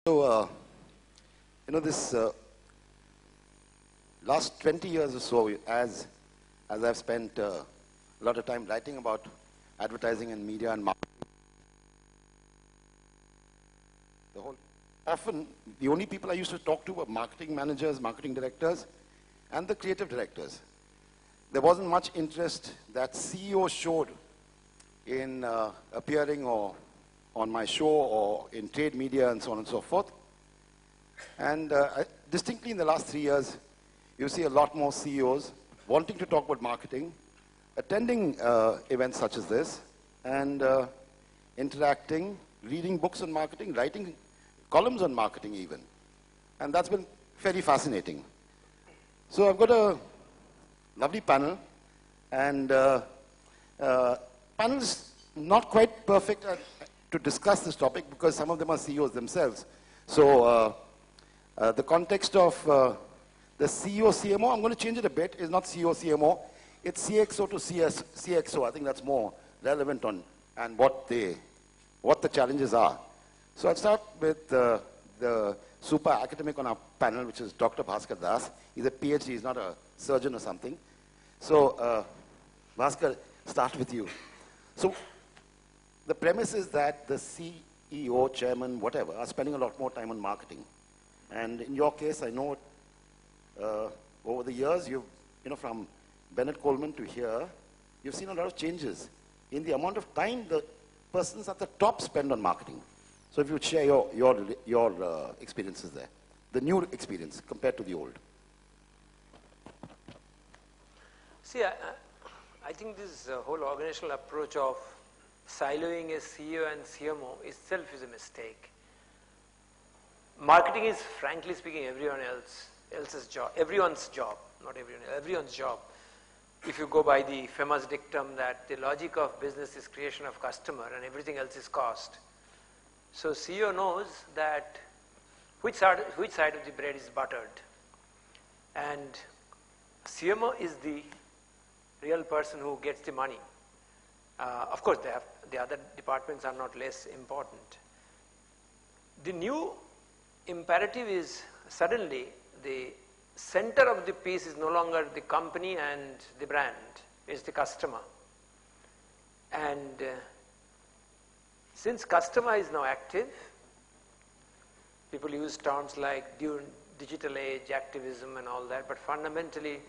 So, this last 20 years or so, as I've spent a lot of time writing about advertising and media and marketing, often the only people I used to talk to were marketing managers, marketing directors, and the creative directors. There wasn't much interest that CEOs showed in appearing or on my show or in trade media and so on and so forth. And distinctly in the last 3 years, you see a lot more CEOs wanting to talk about marketing, attending events such as this, and interacting, reading books on marketing, writing columns on marketing even. And that's been very fascinating. So I've got a lovely panel, and panel is not quite perfect to discuss this topic because some of them are CEOs themselves. So the context of the CEO, CMO, I'm going to change it a bit. It's not CEO, CMO. It's CXO to CXO. I think that's more relevant on and what the challenges are. So I'll start with the super academic on our panel, which is Dr. Bhaskar Das. He's a PhD. He's not a surgeon or something. So Bhaskar, start with you. So the premise is that the CEO, chairman, whatever, are spending a lot more time on marketing. And in your case, I know over the years, from Bennett Coleman to here, you've seen a lot of changes in the amount of time the persons at the top spend on marketing. So if you would share your experiences there, the new experience compared to the old. See, I think this whole organizational approach of siloing a CEO and CMO itself is a mistake. Marketing is, frankly speaking, else's job, everyone's job, not everyone, everyone's job. If you go by the famous dictum that the logic of business is creation of customer and everything else is cost. So CEO knows that which side of the bread is buttered, and CMO is the real person who gets the money. Of course, the other departments are not less important. The new imperative is suddenly the center of the piece is no longer the company and the brand, it's the customer. And since customer is now active, people use terms like digital age, activism and all that, but fundamentally,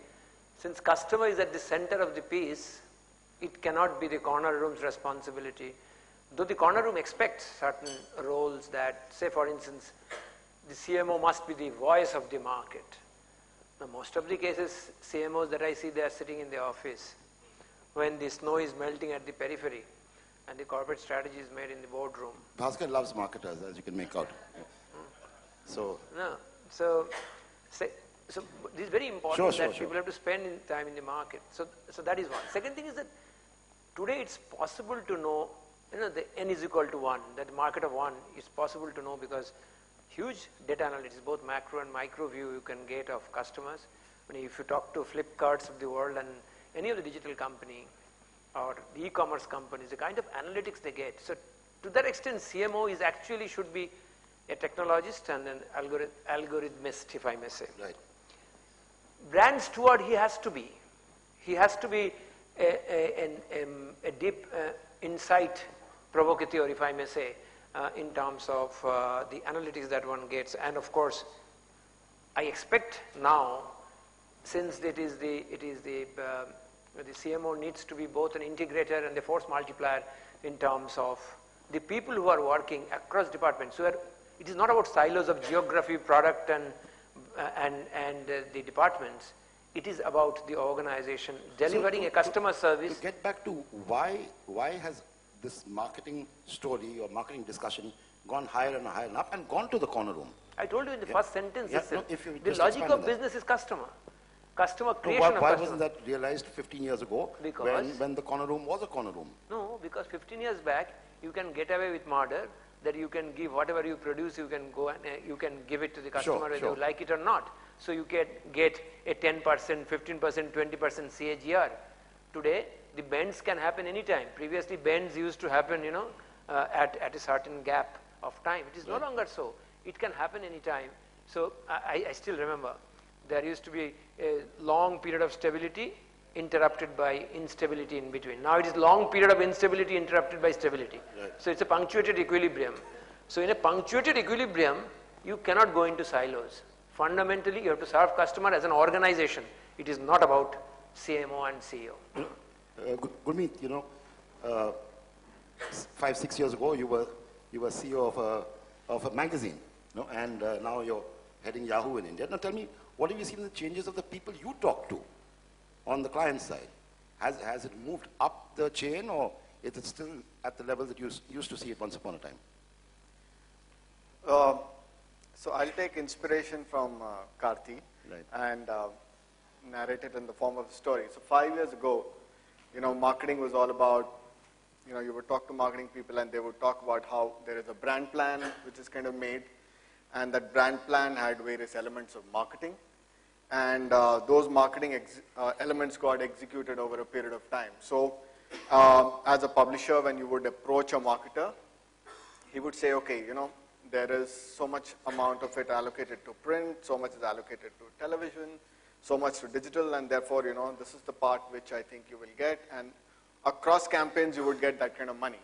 since customer is at the center of the piece, it cannot be the corner room's responsibility. Though the corner room expects certain roles that, say for instance, the CMO must be the voice of the market. Now most of the cases, CMOs that I see, they are sitting in the office when the snow is melting at the periphery and the corporate strategy is made in the boardroom. Bhaskar loves marketers, as you can make out. So this is very important that people have to spend time in the market. So that is one. Second thing is that today it's possible to know, the N is equal to 1, that market of 1 is possible to know because huge data analytics, both macro and micro view you can get of customers. If you talk to Flipkarts of the world and any of the digital company or the e-commerce companies, the kind of analytics they get. So to that extent, CMO is actually should be a technologist and an algorithmist, if I may say. Right. Brand steward he has to be. He has to be a deep insight provocateur, if I may say, in terms of the analytics that one gets. And of course, I expect now, since it is the CMO needs to be both an integrator and a force multiplier in terms of the people who are working across departments. So it is not about silos of geography, product, and the departments. It is about the organization delivering a customer service. To get back to why has this marketing story or marketing discussion gone higher and higher and up and gone to the corner room? I told you in the first sentence itself, the logic of business is customer. Customer creation of why customer. wasn't that realized 15 years ago when the corner room was a corner room? No, because 15 years back, you can get away with murder, that you can give whatever you produce, you can go and you can give it to the customer whether you like it or not. So you can get a 10%, 15%, 20% CAGR. Today, the bends can happen anytime. Previously, bends used to happen, at a certain gap of time. It is no longer so. It can happen anytime. So I still remember there used to be a long period of stability interrupted by instability in between. Now it is long period of instability interrupted by stability. Right. So it's a punctuated equilibrium. So in a punctuated equilibrium, you cannot go into silos. Fundamentally, you have to serve customer as an organization. It is not about CMO and CEO. Gurmit, 5-6 years ago, you were CEO of a magazine, and now you're heading Yahoo in India. Now tell me, what have you seen the changes of the people you talk to on the client side? Has it moved up the chain, or is it still at the level that you used to see it once upon a time? So I'll take inspiration from Karthi, right, and narrate it in the form of a story. So 5 years ago, marketing was all about, you would talk to marketing people and they would talk about how there is a brand plan which is kind of made, and that brand plan had various elements of marketing, and those marketing elements got executed over a period of time. So as a publisher, when you would approach a marketer, he would say, okay, there is so much amount of it allocated to print, so much is allocated to television, so much to digital, and therefore, this is the part which I think you will get, and across campaigns you would get that kind of money.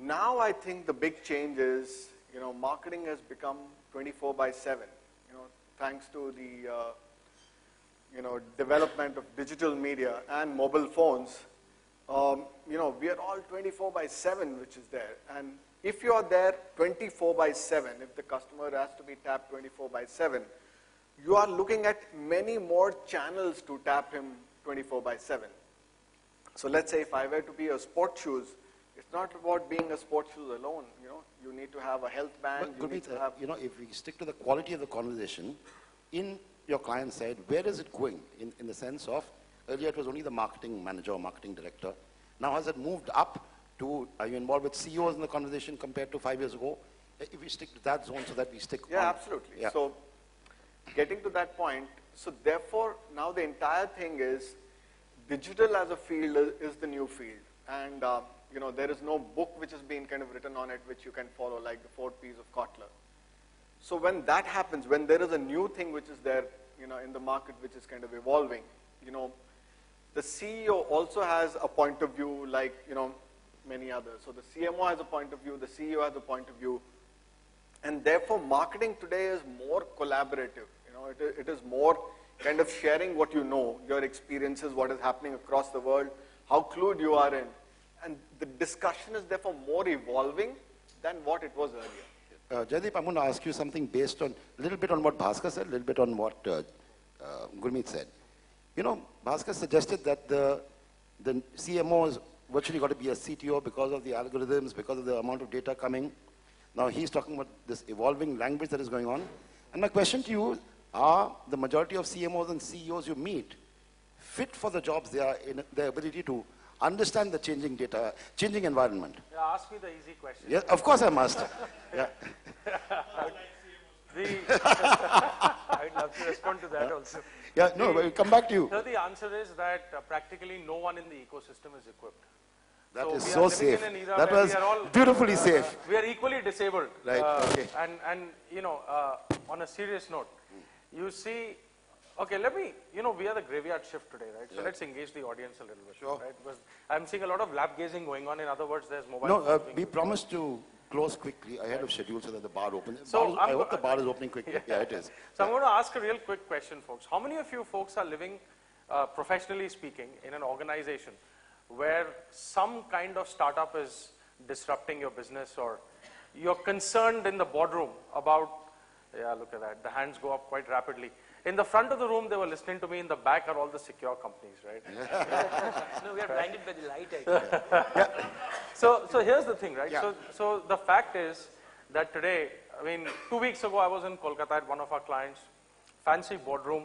Now I think the big change is, marketing has become 24/7. Thanks to the development of digital media and mobile phones, we are all 24/7, which is there. And if you are there 24/7, if the customer has to be tapped 24/7, you are looking at many more channels to tap him 24/7. So let's say if I were to be a sports shoes, it's not about being a sports shoes alone. You need to have a health band. But Gurmit, if we stick to the quality of the conversation, in your client side, where is it going? In the sense of, earlier it was only the marketing manager or marketing director. Now has it moved up to, are you involved with CEOs in the conversation compared to 5 years ago? If we stick to that zone so that we stick on. Yeah, absolutely. Yeah. So getting to that point, so therefore now the entire thing is, digital as a field is the new field. And there is no book which has been kind of written on it which you can follow, like the 4 Ps of Kotler. So when that happens, when there is a new thing which is there, in the market which is kind of evolving, the CEO also has a point of view like, many others. So the CMO has a point of view, the CEO has a point of view, and therefore marketing today is more collaborative. It is more kind of sharing what you know, your experiences, what is happening across the world, how clued you are in. And the discussion is therefore more evolving than what it was earlier. Jaideep, I'm going to ask you something based on, a little bit on what Bhaskar said, a little bit on what Gurmit said. Bhaskar suggested that the CMO has virtually got to be a CTO because of the algorithms, because of the amount of data coming. Now he's talking about this evolving language that is going on. And my question to you, are the majority of CMOs and CEOs you meet fit for the jobs they are in, their ability to understand the changing data, changing environment? Yeah, ask me the easy question. Yeah, of course I must. Yeah. I'd love to respond to that also. Yeah, no, we'll come back to you. So the answer is that practically no one in the ecosystem is equipped. That is so safe. That was beautifully safe. We are equally disabled. Right, okay. And on a serious note, you see, okay, we are the graveyard shift today, right? So yeah, let's engage the audience a little bit, sure, right? Because I'm seeing a lot of lap gazing going on. In other words, there's mobile. No, we promised to close quickly ahead of schedule so that the bar opens. So I hope the bar is opening quickly. Yeah, it is. So I'm going to ask a real quick question, folks. How many of you folks are living, professionally speaking, in an organization where some kind of startup is disrupting your business, or you're concerned in the boardroom about, yeah, look at that, the hands go up quite rapidly. In the front of the room, they were listening to me. In the back are all the secure companies, right? No, we are blinded by the light, I think. So here's the thing, right? Yeah. So the fact is that today, 2 weeks ago, I was in Kolkata at one of our clients, fancy boardroom,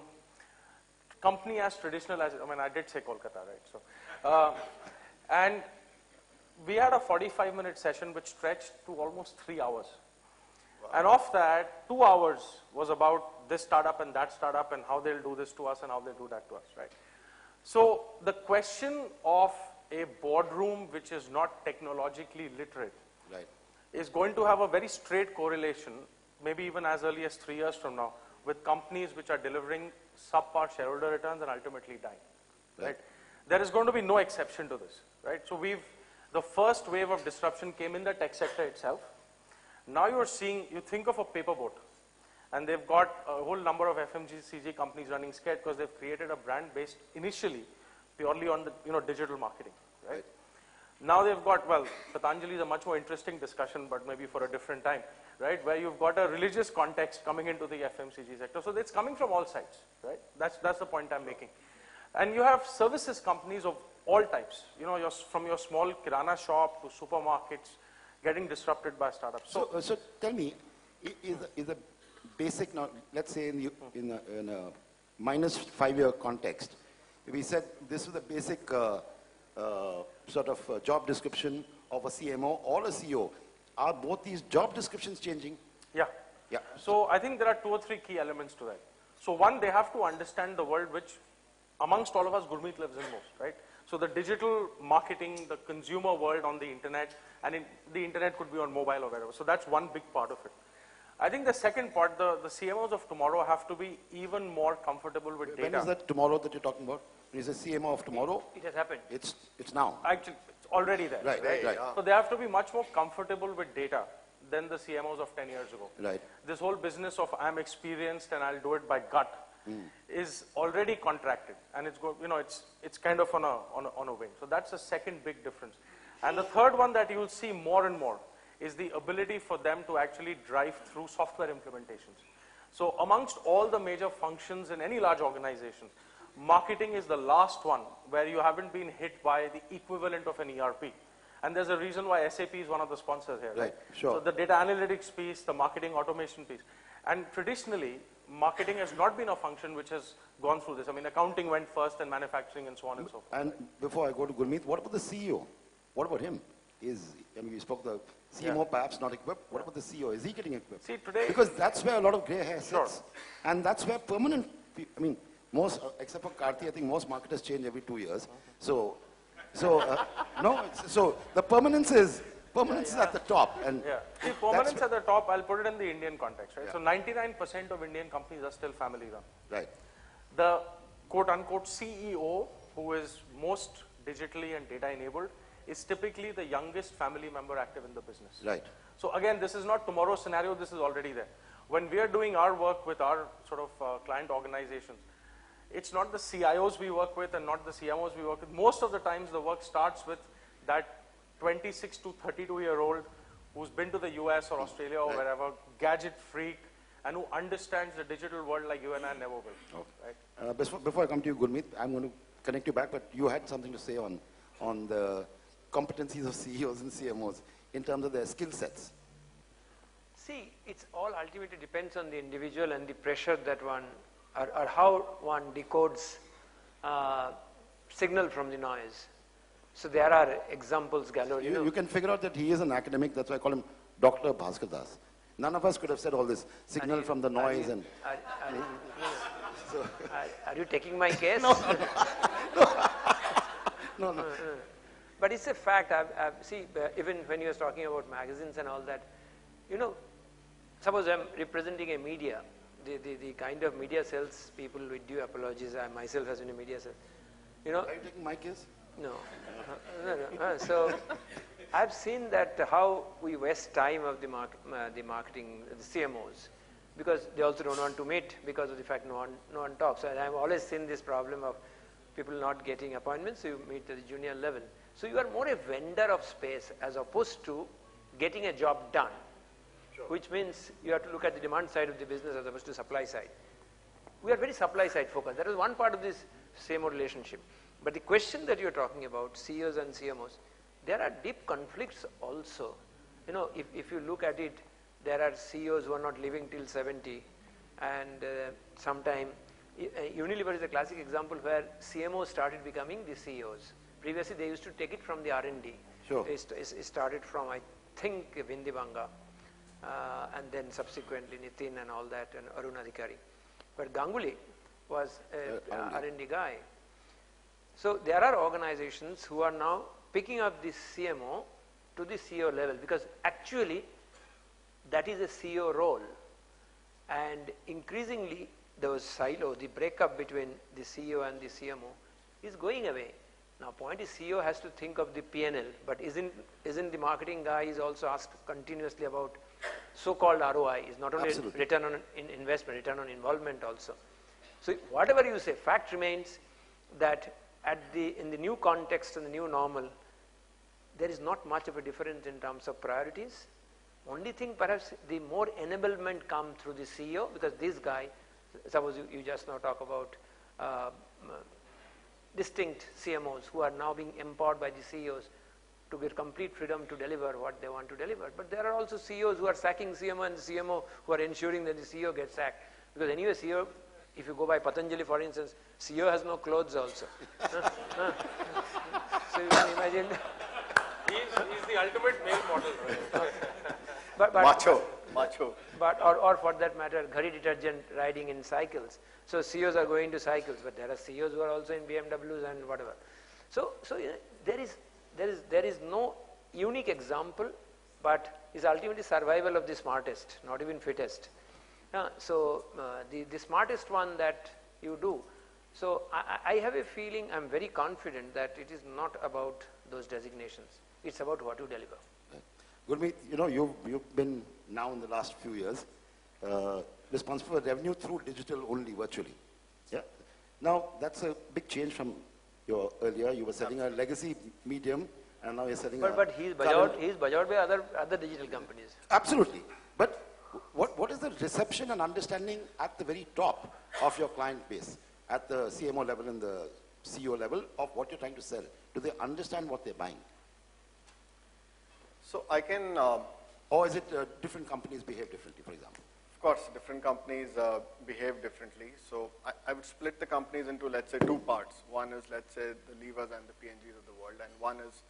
company as traditional as, I did say Kolkata, right? So, and we had a 45-minute session which stretched to almost 3 hours. Wow. And of that, 2 hours was about this startup and that startup and how they'll do this to us and how they'll do that to us, right? So the question of a boardroom which is not technologically literate, right, is going to have a very straight correlation maybe even as early as 3 years from now, with companies which are delivering subpar shareholder returns and ultimately dying, right? There is going to be no exception to this, right? So the first wave of disruption came in the tech sector itself. Now you're seeing, you think of a paper boat, and they've got a whole number of FMCG companies running scared because they've created a brand based initially purely on the digital marketing, right? Now they've got, well, Patanjali is a much more interesting discussion, but maybe for a different time, right? Where you've got a religious context coming into the FMCG sector. So it's coming from all sides, right? That's the point I'm making. And you have services companies of all types, from your small kirana shop to supermarkets getting disrupted by startups. So tell me, is a basic, now let's say in a minus 5-year context, we said this is a basic sort of job description of a CMO or a CEO. Are both these job descriptions changing? Yeah. So I think there are 2 or 3 key elements to that. So one, they have to understand the world which amongst all of us Gurmit lives in most, right? So the digital marketing, the consumer world on the internet, and the internet could be on mobile or wherever. So that's one big part of it. I think the second part, the CMOs of tomorrow have to be even more comfortable with data. When is that tomorrow that you're talking about? Is a CMO of tomorrow? It has happened. It's now. Actually, it's already there. Right. So they have to be much more comfortable with data than the CMOs of 10 years ago. Right. This whole business of I'm experienced and I'll do it by gut is already contracted, and it's kind of on a wing. So that's the second big difference. And the third one that you'll see more and more is the ability for them to actually drive through software implementations. So amongst all the major functions in any large organization, marketing is the last one where you haven't been hit by the equivalent of an ERP. And there's a reason why SAP is one of the sponsors here, right? Sure. So the data analytics piece, the marketing automation piece. And traditionally, marketing has not been a function which has gone through this. I mean, accounting went first and manufacturing and so on and so forth. And before I go to Gurmeet, what about the CEO? What about him? We spoke the CMO perhaps not equipped. What about the CEO? Is he getting equipped? See, today... Because that's where a lot of gray hair sits. Sure. And that's where permanent, most, except for Karthi, I think most marketers change every 2 years. So the permanence is at the top. And see, permanence at the top, I'll put it in the Indian context, right? So 99% of Indian companies are still family run. Right. The quote-unquote CEO, who is most digitally and data enabled, is typically the youngest family member active in the business. Right. So again, this is not tomorrow's scenario, this is already there. When we are doing our work with our sort of client organizations, it's not the CIOs we work with and not the CMOs we work with. Most of the times the work starts with that 26 to 32-year-old who's been to the US or Australia or wherever, gadget freak, and who understands the digital world like you and I never will. Okay. Right? Before I come to you, Gurmeet, I'm going to connect you back, but you had something to say on the competencies of CEOs and CMOs in terms of their skill sets. See, it's all ultimately depends on the individual and the pressure that one, or how one decodes signal from the noise. So there are examples galore. You can figure out that he is an academic, that's why I call him Dr. Bhaskar Das. None of us could have said all this signal from the noise and... Are you taking my case? No. But it's a fact. See, even when you were talking about magazines and all that, suppose I'm representing a media, the kind of media sales people with due apologies, I myself has been a media sales. Are you taking my case? No. So I've seen that how we waste time of the marketing, the CMOs, because they also don't want to meet because of the fact no one talks. And I've always seen this problem of people not getting appointments, so you meet at the junior level. So you are more a vendor of space as opposed to getting a job done, which means you have to look at the demand side of the business as opposed to supply side. We are very supply side focused. That is one part of this CMO relationship. But the question that you're talking about, CEOs and CMOs, there are deep conflicts also. If you look at it, there are CEOs who are not living till 70, and sometime, Unilever is a classic example where CMOs started becoming the CEOs. Previously, they used to take it from the R&D. Sure. It started from, I think, Vindibanga, and then subsequently Nitin and all that, and Arun Adhikari. But Ganguly was an R&D guy. So there are organizations who are now picking up this CMO to the CEO level, because actually that is a CEO role. increasingly those silo, the breakup between the CEO and the CMO is going away. Now, point is CEO has to think of the P&L, but isn't the marketing guy is also asked continuously about so-called ROI, is not only Absolutely. return on investment, return on involvement also. So whatever you say, fact remains that in the new context and the new normal, there is not much of a difference in terms of priorities. Only thing perhaps the more enablement come through the CEO, because this guy, suppose you just now talk about distinct CMOs who are now being empowered by the CEOs to get complete freedom to deliver what they want to deliver. But there are also CEOs who are sacking CMO and the CMO who are ensuring that the CEO gets sacked. Because anyway, CEO, if you go by Patanjali, for instance, CEO has no clothes also. So you can imagine. He's the ultimate male model, right? Macho. But, or for that matter, ghari detergent riding in cycles. So CEOs are going to cycles, but there are CEOs who are also in BMWs and whatever. So there is no unique example, but it's ultimately survival of the smartest, not even fittest. The smartest one that you do. So I have a feeling, I'm very confident that it is not about those designations. It's about what you deliver. Gurmit, you know, you've been now in the last few years responsible for revenue through digital only, virtually. Yeah. Now that's a big change from your earlier. You were selling a legacy medium, and now you're selling. But he's bajaued by other digital companies. Absolutely. But what is the reception and understanding at the very top of your client base, at the CMO level and the CEO level, of what you're trying to sell? Do they understand what they're buying? So I can... or is it different companies behave differently, for example? Of course, different companies behave differently. So I would split the companies into, let's say, two parts. One is, let's say, the levers and the P&Gs of the world, and one is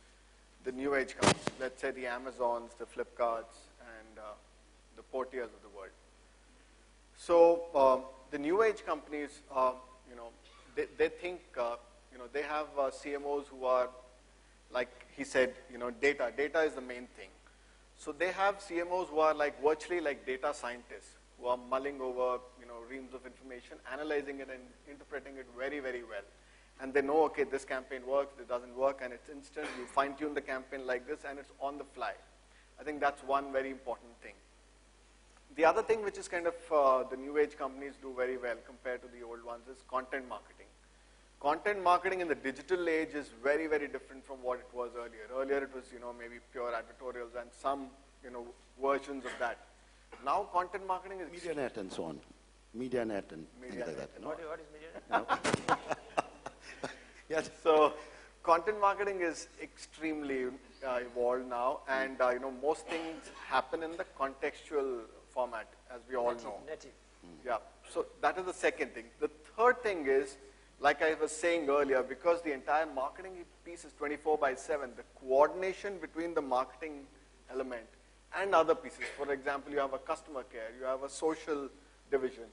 the new age companies. Let's say the Amazons, the Flipkarts, and the Portiers of the world. So the new age companies, you know, they think, you know, they have CMOs who are, like he said, you know, data. Data is the main thing. So they have CMOs who are like virtually like data scientists, who are mulling over, you know, reams of information, analyzing it and interpreting it very, very well. And they know, okay, this campaign works, it doesn't work, and it's instant. You fine-tune the campaign like this, and it's on the fly. I think that's one very important thing. The other thing which is kind of the new age companies do very well compared to the old ones is content marketing. Content marketing in the digital age is very, very different from what it was earlier. Earlier it was, you know, maybe pure advertorials and some, you know, versions of that. Now content marketing is... MediaNet and so on. MediaNet and things like that. What is MediaNet? No? Yes. So content marketing is extremely evolved now, and you know, most things happen in the contextual format, as we all know. Native. Yeah. So that is the second thing. The third thing is, like I was saying earlier, because the entire marketing piece is 24/7, the coordination between the marketing element and other pieces. For example, you have a customer care, you have a social division.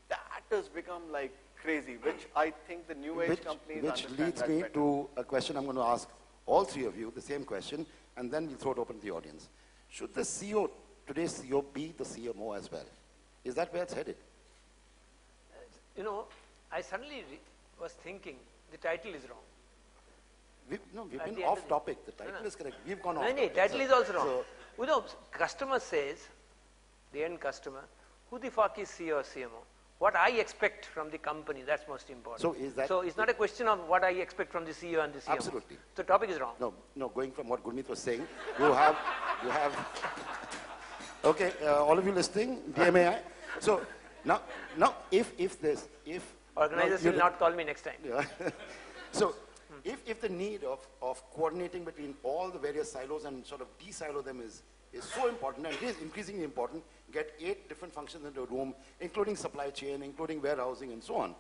That has become like crazy, which I think the new age companies understand Which leads that me better. to a question I'm going to ask all three of you, the same question, and then we'll throw it open to the audience. Should the CEO, today's CEO, be the CMO as well? Is that where it's headed? You know, I suddenly was thinking the title is wrong. We've At been the end off of the- topic. The title is correct. We've gone off. No, topic. title is also wrong. So, You know, customer says, the end customer, who the fuck is CEO or CMO? What I expect from the company, that's most important. So is that- So it's not a question of what I expect from the CEO and the CMO. Absolutely. The topic is wrong. no, going from what Gurmit was saying, you have, okay, all of you listening, DMAI. So now if Organizers will not call me next time. Yeah. So if the need of coordinating between all the various silos and sort of de-silo them is so important, and it is increasingly important, get 8 different functions into a room, including supply chain, including warehousing and so on,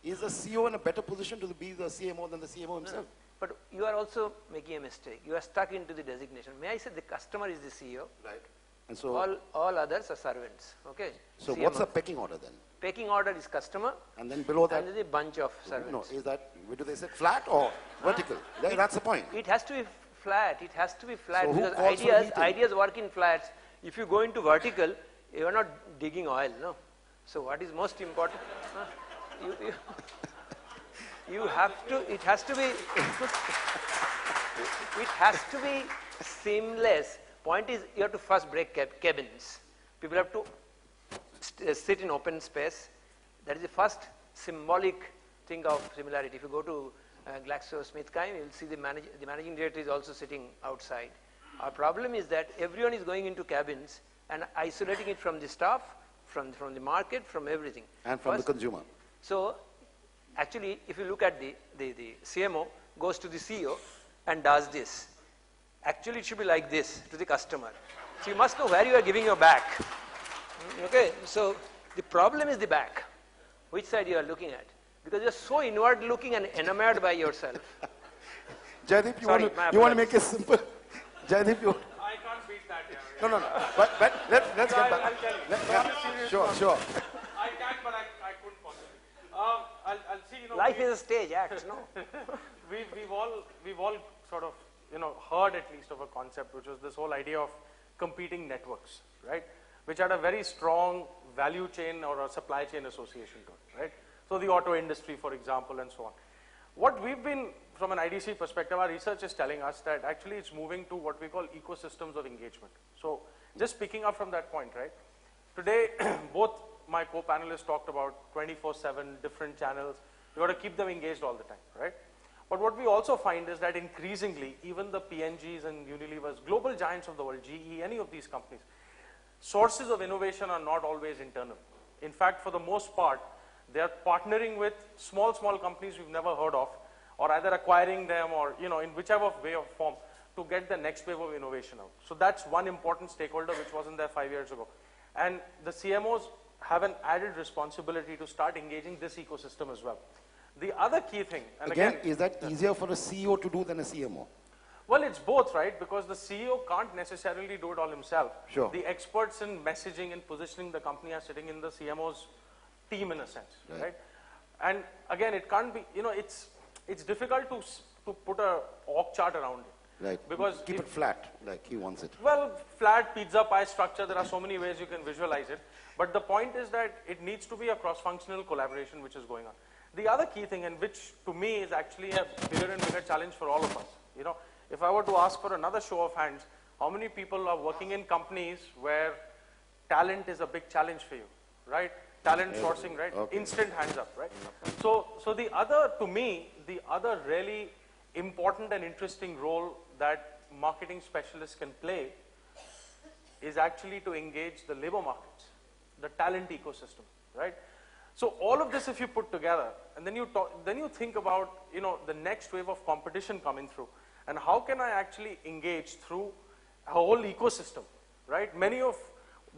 is the CEO in a better position to be the CMO than the CMO himself? But you are also making a mistake. You are stuck into the designation. May I say the customer is the CEO? Right. And so, all others are servants. Okay. so CMO. what's the pecking order then? Pecking order is customer, And then below that, and then a bunch of servants. no, is that, do they say flat or vertical? That's the point. It has to be flat. It has to be flat So who because calls for meeting? ideas work in flats. If you go into vertical, you are not digging oil, no. So what is most important? You have to, it has to be, it has to be seamless. Point is, you have to first break cabins. People have to sit in open space. That is the first symbolic thing of similarity. If you go to GlaxoSmithKline, you'll see the managing director is also sitting outside. Our problem is that everyone is going into cabins and isolating it from the staff, from the market, from everything. And from the consumer. So, actually, if you look at the CMO goes to the CEO and does this. Actually, it should be like this to the customer. So, you must know where you are giving your back. Okay, so the problem is the back. Which side you are looking at? Because you are so inward looking and enamored by yourself. Jaideep, you want to make it simple? Jaideep, you... I can't beat that, yeah. No. But let's get back. I'll tell you. Sure. I can, but I couldn't possibly. I'll see, you know. Life is a stage act, no? we've all sort of, you know, heard at least of a concept, which was this whole idea of competing networks, right? Which had a very strong value chain or a supply chain association to it, right? So the auto industry, for example, and so on. What we've been, from an IDC perspective, our research is telling us that actually it's moving to what we call ecosystems of engagement. So just picking up from that point, right? Today, both my co-panelists talked about 24/7 different channels. You got to keep them engaged all the time, right? But what we also find is that increasingly, even the P&Gs and Unilevers, global giants of the world, GE, any of these companies, sources of innovation are not always internal. In fact, for the most part, they are partnering with small companies we've never heard of, or either acquiring them or, you know, in whichever way or form to get the next wave of innovation out. So that's one important stakeholder which wasn't there 5 years ago. And the CMOs have an added responsibility to start engaging this ecosystem as well. The other key thing, and again is that easier for a CEO to do than a CMO? Well, it's both, right? Because the CEO can't necessarily do it all himself. Sure. The experts in messaging and positioning the company are sitting in the CMO's team in a sense, right? And again, it can't be, you know, it's difficult to put a org chart around it. Right. Because keep it flat, like he wants it. Well, flat pizza pie structure, there are so many ways you can visualize it. But the point is that it needs to be a cross-functional collaboration which is going on. The other key thing, and which to me is actually a bigger and bigger challenge for all of us, you know, if I were to ask for another show of hands, how many people are working in companies where talent is a big challenge for you, right? Talent sourcing, right? Okay. Instant hands up, right? So the other, to me, the other really important and interesting role that marketing specialists can play is actually to engage the labor markets, the talent ecosystem, right? So all of this, if you put together, and then you think about, you know, the next wave of competition coming through, and how can I actually engage through a whole ecosystem, right? Many of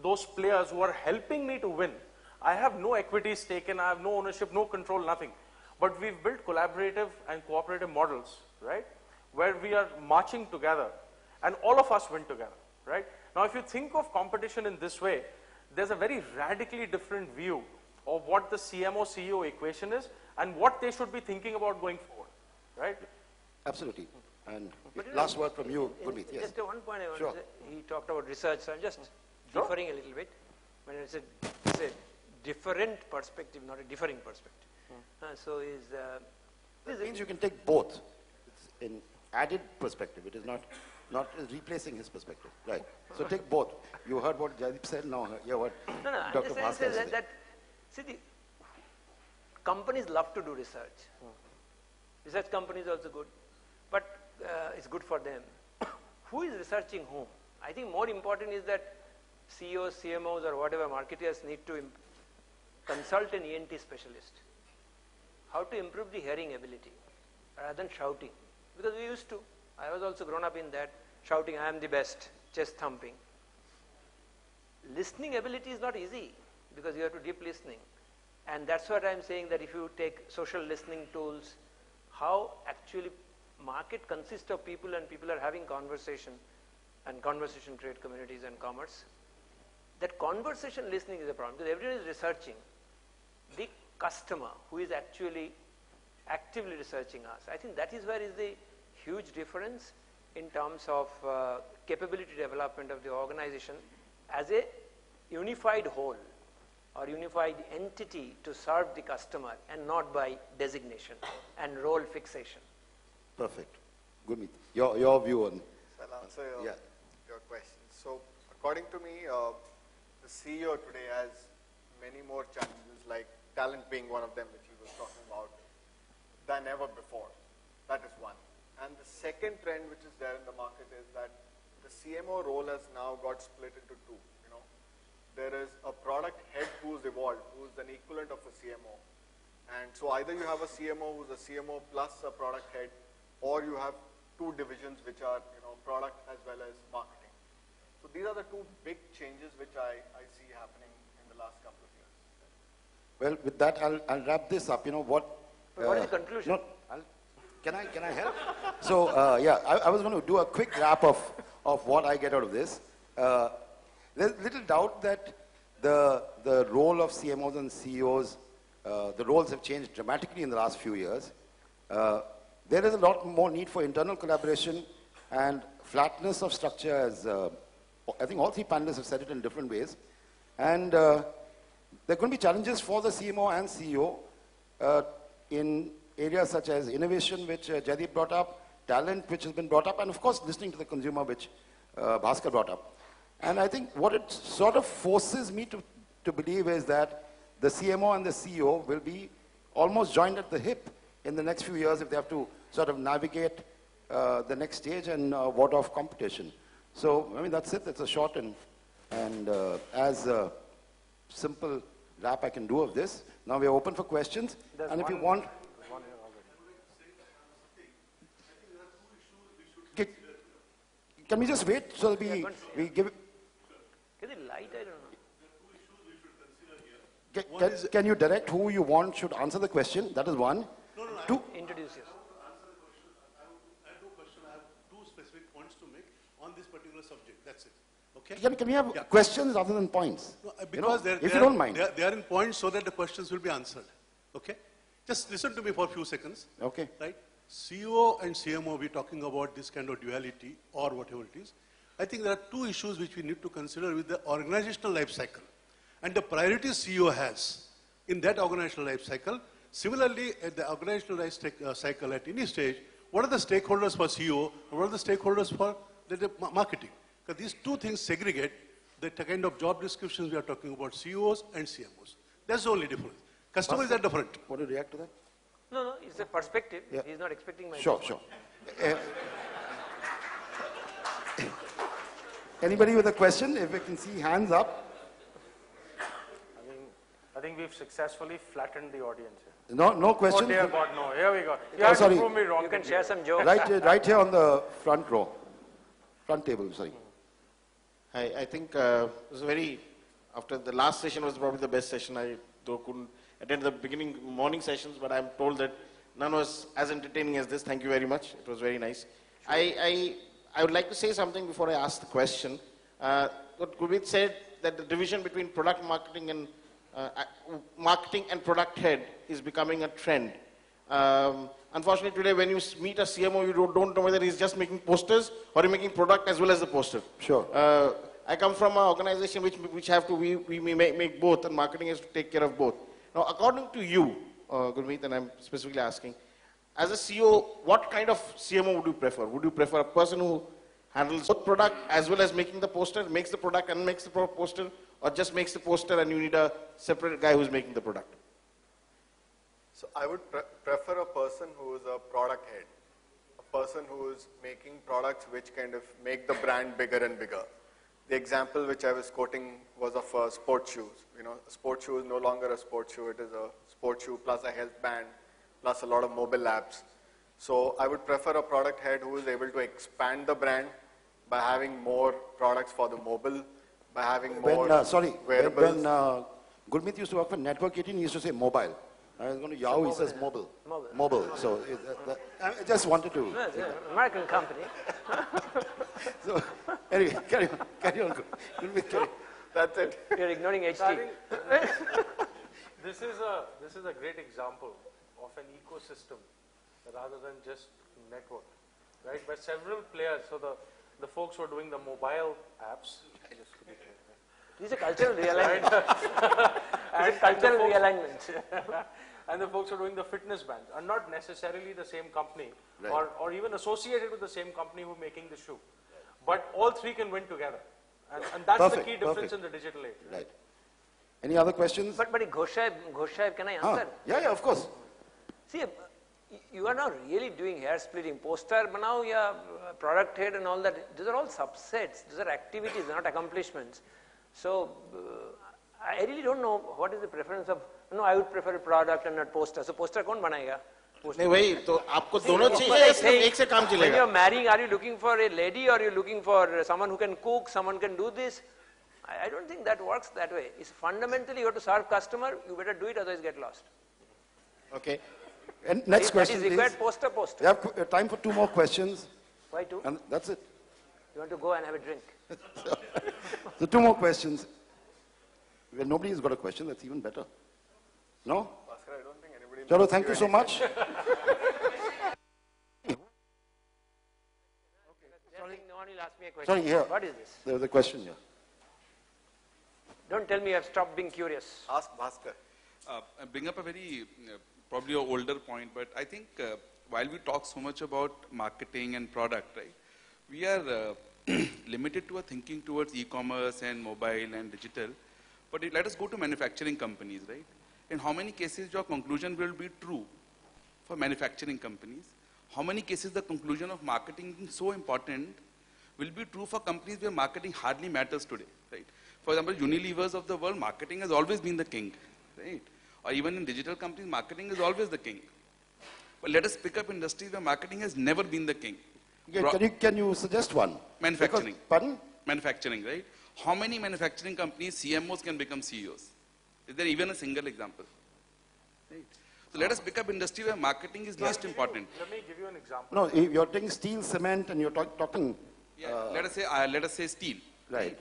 those players who are helping me to win, I have no equity stake in, I have no ownership, no control, nothing. But we've built collaborative and cooperative models, right? Where we are marching together, and all of us win together, right? Now, if you think of competition in this way, there's a very radically different view of what the CMO-CEO equation is and what they should be thinking about going forward, right? Absolutely. And last word from you, Gurmit. Yes. Just one point I want to say. He talked about research, so I'm just differing a little bit. When it's a different perspective, not a differing perspective. That means you can take both. It's an added perspective. It is not replacing his perspective. Right. So take both. You heard what Jaideep said, now you heard what Dr. Bhaskar said. See, the companies love to do research. Research companies are also good, but it's good for them. Who is researching whom? I think more important is that CEOs, CMOs, or whatever marketers need to consult an ENT specialist. How to improve the hearing ability rather than shouting. Because we used to, I was also grown up in that, shouting, I am the best, chest thumping. Listening ability is not easy because you have to deep listening. And that's what I'm saying, that if you take social listening tools, how actually market consists of people and people are having conversation, and conversation create communities and commerce. That conversation listening is a problem because everyone is researching. The customer who is actually actively researching us, I think that is where is the huge difference in terms of capability development of the organization as a unified whole. or unified entity to serve the customer and not by designation and role fixation. Perfect. Gurmit, your view on... So I'll answer your question. So according to me, the CEO today has many more challenges, like talent being one of them, which he was talking about, than ever before. That is one. And the second trend which is there in the market is that the CMO role has now got split into two. There is a product head who's evolved, who's an equivalent of a CMO. And so either you have a CMO who's a CMO plus a product head, or you have two divisions which are product as well as marketing. So these are the two big changes which I see happening in the last couple of years. Well, with that, I'll wrap this up. What is the conclusion? Can I help? So, I was going to do a quick wrap of what I get out of this. There's little doubt that the role of CMOs and CEOs, the roles have changed dramatically in the last few years. There is a lot more need for internal collaboration and flatness of structure, as I think all three panelists have said it in different ways. And there are going to be challenges for the CMO and CEO in areas such as innovation, which Jaideep brought up, talent, which has been brought up, and of course listening to the consumer, which Bhaskar brought up. And I think what it sort of forces me to believe is that the CMO and the CEO will be almost joined at the hip in the next few years if they have to sort of navigate the next stage and ward off competition. So, I mean, that's it. It's a short and as simple wrap I can do of this. Now we are open for questions. And if you want... Can we just wait so that we give it... Is it light? I don't know. Can you direct who you want should answer the question? That is one. No, Two. Introduce yourself. Answer the question. I have no question. I have two specific points to make on this particular subject. That's it. Okay? Can we have questions rather than points? No, because if you don't mind. They are in points so that the questions will be answered. Okay? Just listen to me for a few seconds. Okay. Right? CEO and CMO, we're talking about this kind of duality or whatever it is. I think there are two issues which we need to consider with the organizational life cycle and the priorities CEO has in that organizational life cycle. Similarly, at the organizational life cycle at any stage, what are the stakeholders for CEO and what are the stakeholders for the marketing? Because these two things segregate the kind of job descriptions we are talking about, CEOs and CMOs. That's the only difference. Customers are different. Want to react to that? No, it's a perspective. Yeah. He's not expecting my Sure. Anybody with a question? If we can see hands up. I think we've successfully flattened the audience here. No question. Oh dear God, no. Here we go. You have to prove me wrong. You can share some jokes. Right here on the front row. Front table, sorry. I think it was after the last session was probably the best session. I couldn't attend the beginning morning sessions, but I'm told that none was as entertaining as this. Thank you very much. It was very nice. Sure. I would like to say something before I ask the question. What Gurmit said, that the division between product marketing and product head is becoming a trend. Unfortunately, today when you meet a CMO, you don't know whether he's just making posters or he's making product as well as the poster. Sure. I come from an organization which have to, we make both, and marketing has to take care of both. Now, according to you, Gurmit, and I'm specifically asking, as a CEO, what kind of CMO would you prefer? Would you prefer a person who handles both product as well as making the poster, makes the product and makes the poster, or just makes the poster and you need a separate guy who's making the product? So I would prefer a person who is a product head, a person who is making products which kind of make the brand bigger and bigger. The example which I was quoting was of sports shoes. A sports shoe is no longer a sports shoe. It is a sports shoe plus a health band plus a lot of mobile apps. So I would prefer a product head who is able to expand the brand by having more products for the mobile, by having more wearables. When Gurmit used to work for Network 18, he used to say mobile. I was going to Yahoo, he says mobile. Mobile. So I just wanted to... No, it's an American company. So anyway, carry on. Gurmit, carry on. That's it. You're ignoring HT. This is a great example of an ecosystem rather than just network, right? But several players, so the folks who are doing the mobile apps, These are cultural realignment. cultural realignment. And the folks who are doing the fitness bands are not necessarily the same company, Right. or even associated with the same company who are making the shoe. But all three can win together. And that's Perfect, the key difference perfect. in the digital age. Right. Any other questions? But Ghosh Sahib, can I answer? Yeah, of course. See, you are not really doing hair splitting. Poster banao ya product head and all that. These are all subsets. These are activities, not accomplishments. So I really don't know what is the preference of. No, I would prefer a product and not poster. So poster कौन बनाएगा? नहीं वही तो आपको दोनों चाहिए या सिर्फ एक से काम When चलेगा? you're marrying, are you looking for a lady or are you looking for someone who can cook, someone can do this? I don't think that works that way. It's fundamentally you have to serve customer. You better do it, otherwise get lost. Okay. And next If question, that is required, please. poster. We have time for 2 more questions, Why two? and that's it. You want to go and have a drink? So 2 more questions. Well, nobody's got a question. That's even better. No? Bhaskar, I don't think anybody Chalo, knows thank you so any- much. No one will ask me a question. Sorry, here. What is this? There's a question here. Don't tell me you have stopped being curious. Ask Bhaskar. I bring up a very, probably an older point, but I think while we talk so much about marketing and product, right, we are limited to a thinking towards e-commerce and mobile and digital. But let us go to manufacturing companies, right? In how many cases your conclusion will be true for manufacturing companies? How many cases the conclusion of marketing is so important will be true for companies where marketing hardly matters today, right? For example, Unilevers of the world, marketing has always been the king, right? Or even in digital companies, marketing is always the king. But let us pick up industries where marketing has never been the king. Okay, can you suggest one? Manufacturing. Because, pardon? Manufacturing, right? How many manufacturing companies, CMOs can become CEOs? Is there even a single example? Right? So let us pick up industry where marketing is least important. Let me give you an example. No, you're taking steel, cement, and you're talking. Yeah, let us say steel. Right.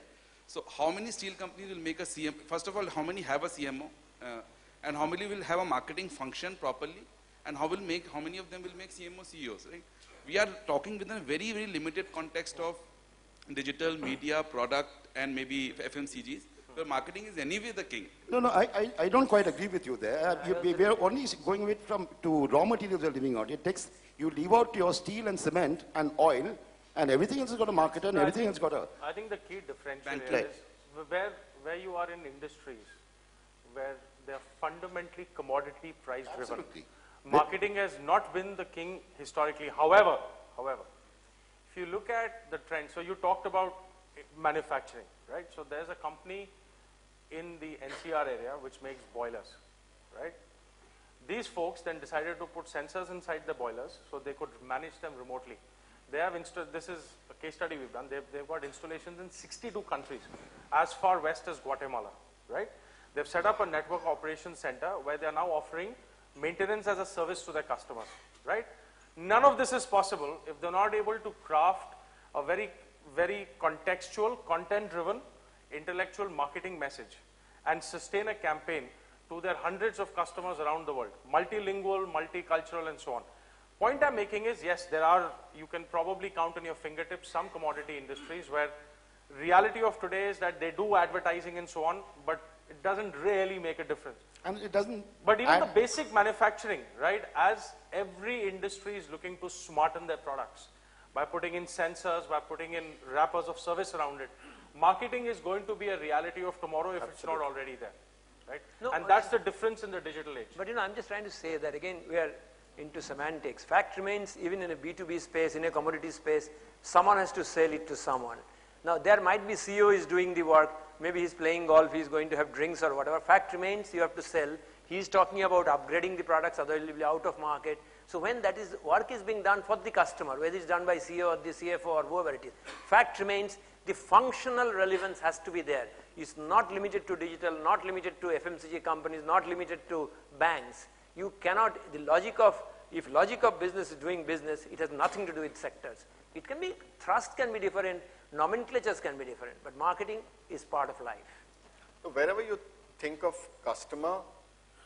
So how many steel companies will make a CMO? First of all, how many have a CMO? And how many will have a marketing function properly? And how many of them will make CMO CEOs, right? We are talking within a very, very limited context of digital, media, product, and maybe FMCGs, where marketing is anyway the king. No, I don't quite agree with you there. We are only going with to raw materials you're leaving out. It takes, you leave out your steel and cement and oil, and everything else has got a marketer and everything else got a... I think the key differential Bank here is where you are in industries where they are fundamentally commodity price driven. Absolutely. Marketing has not been the king historically. However, if you look at the trend, so you talked about manufacturing, right? So there's a company in the NCR area which makes boilers, right? These folks then decided to put sensors inside the boilers so they could manage them remotely. They have this is a case study we've done. They've got installations in 62 countries, as far west as Guatemala, right? They've set up a network operations center where they are now offering maintenance as a service to their customers, right? None of this is possible if they're not able to craft a very, very contextual, content-driven, intellectual marketing message and sustain a campaign to their hundreds of customers around the world, multilingual, multicultural, and so on. Point I'm making is, yes, you can probably count on your fingertips some commodity industries where reality of today is that they do advertising and so on, but it doesn't really make a difference. And it doesn't... But even the basic manufacturing, right, as every industry is looking to smarten their products by putting in sensors, by putting in wrappers of service around it, marketing is going to be a reality of tomorrow if it's not already there, right? No, and that's the difference in the digital age. But I'm just trying to say that again, we are into semantics. Fact remains, even in a B2B space, in a commodity space, someone has to sell it to someone. Now, there might be CEO is doing the work, maybe he's playing golf, he's going to have drinks or whatever. Fact remains, you have to sell. He's talking about upgrading the products, otherwise will be out of market. So when that is, work is being done for the customer, whether it's done by CEO or the CFO or whoever it is, fact remains, the functional relevance has to be there. It's not limited to digital, not limited to FMCG companies, not limited to banks. You cannot, if logic of business is doing business, it has nothing to do with sectors. It can be, thrust can be different, nomenclatures can be different, but marketing is part of life. So wherever you think of customer,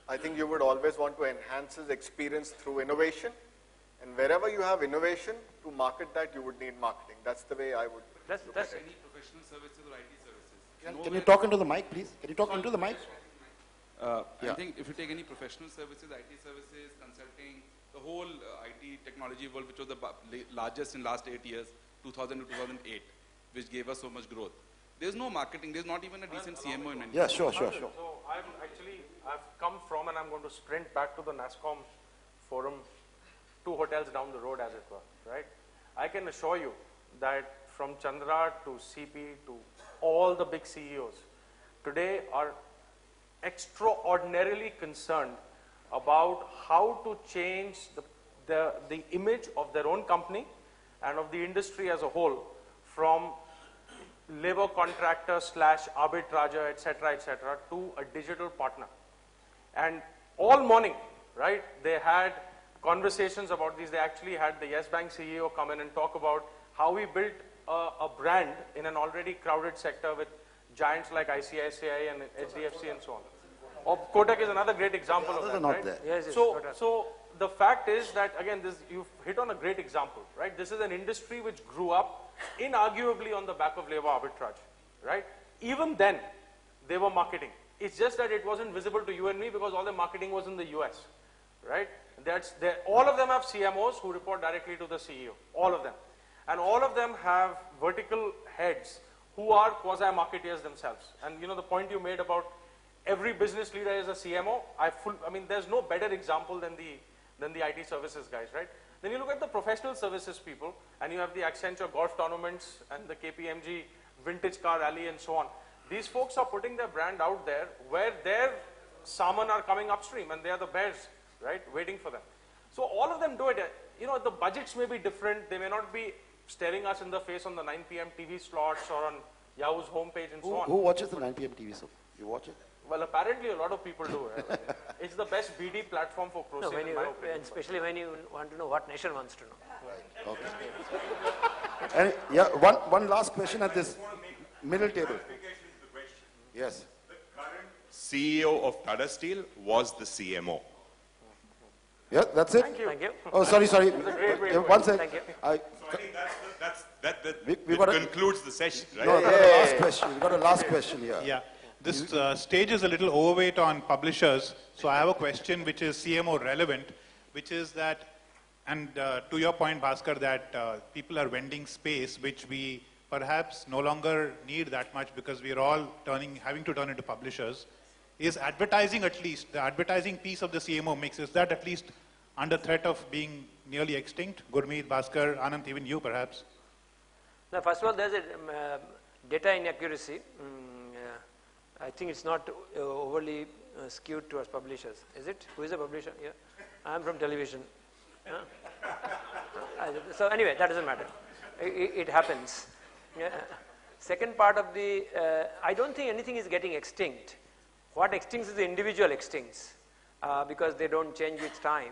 I think you would always want to enhance his experience through innovation. And wherever you have innovation, to market that, you would need marketing. That's the way I would That's it. Any professional services or IT services. Can you talk into the mic, please? Can you talk into the mic? I think if you take any professional services, IT services, consulting, the whole IT technology world, which was the largest in last 8 years, 2000 to 2008, which gave us so much growth. There's no marketing. There's not even a decent CMO in India. Yeah, sure. So I've come from, and I'm going to sprint back to the NASSCOM forum, 2 hotels down the road, as it were, right? I can assure you that from Chandra to CP to all the big CEOs today are extraordinarily concerned about how to change the image of their own company and of the industry as a whole from labor contractor / arbitrager, etc., to a digital partner. And all morning, right, they had conversations about these. They actually had the Yes Bank CEO come in and talk about how we built a brand in an already crowded sector with giants like ICICI and HDFC and so on. Kotak is another great example of that, right? Yes, So the fact is that, again, you've hit on a great example, right? This is an industry which grew up inarguably on the back of labor arbitrage, right? Even then, they were marketing. It's just that it wasn't visible to you and me because all the marketing was in the US, right? All of them have CMOs who report directly to the CEO, all of them. And all of them have vertical heads who are quasi-marketeers themselves. And you know, the point you made about every business leader is a CMO, I mean, there's no better example than the IT services guys, right? Then you look at the professional services people, and you have the Accenture golf tournaments and the KPMG vintage car rally and so on. These folks are putting their brand out there where their salmon are coming upstream, and they are the bears, right, waiting for them. So all of them do it. You know, the budgets may be different. They may not be staring us in the face on the 9 p.m. TV slots or on Yahoo's homepage and so on. Who watches the 9 p.m. TV? So you watch it? Well, apparently a lot of people do. It's the best BD platform for crusade, in my opinion. Especially when you want to know what nation wants to know. Right. Okay. And yeah, one last question at this middle table. Yes. The current CEO of Tata Steel was the CMO. Yeah, that's it. Thank you. Oh, sorry. One sec. Thank you. That concludes the session, right? No, we've got a last question. We've got a last question here. Yeah. This stage is a little overweight on publishers, so I have a question which is CMO relevant, which is that, and to your point, Bhaskar, that people are vending space, which we perhaps no longer need that much because we are all having to turn into publishers. Is advertising, at least, the advertising piece of the CMO mix, is that at least under threat of being nearly extinct? Gurmit, Bhaskar, Anant, even you perhaps? Now, first of all, there's a data inaccuracy. I think it's not overly skewed towards publishers. Is it? Who is a publisher? Yeah. I'm from television. So anyway, that doesn't matter. It happens. Second part of the, I don't think anything is getting extinct. What extincts is the individual extincts because they don't change with time.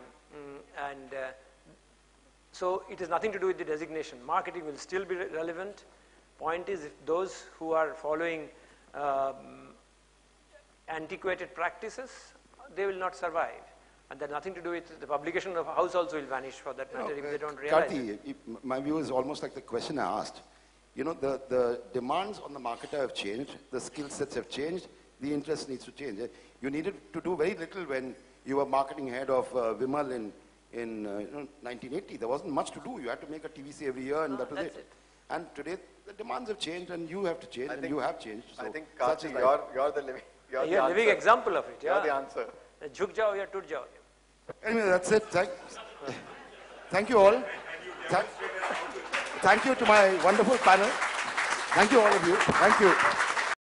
So it has nothing to do with the designation. Marketing will still be relevant. Point is, if those who are following antiquated practices, they will not survive. And that nothing to do with the publication of a house also will vanish for that matter if they don't realize it. My view is almost like the question I asked. You know, the demands on the marketer have changed, the skill sets have changed, the interest needs to change. You needed to do very little when you were marketing head of Vimal in 1980. There wasn't much to do. You had to make a TVC every year and that was it. And today the demands have changed and you have to change and you have changed. So I think Karthi, you're the living. You're a living example of it. Yeah. You're the answer. Jhuk jao ya tut jao. Anyway, that's it. Thank you all. Thank you to my wonderful panel. Thank you all of you. Thank you.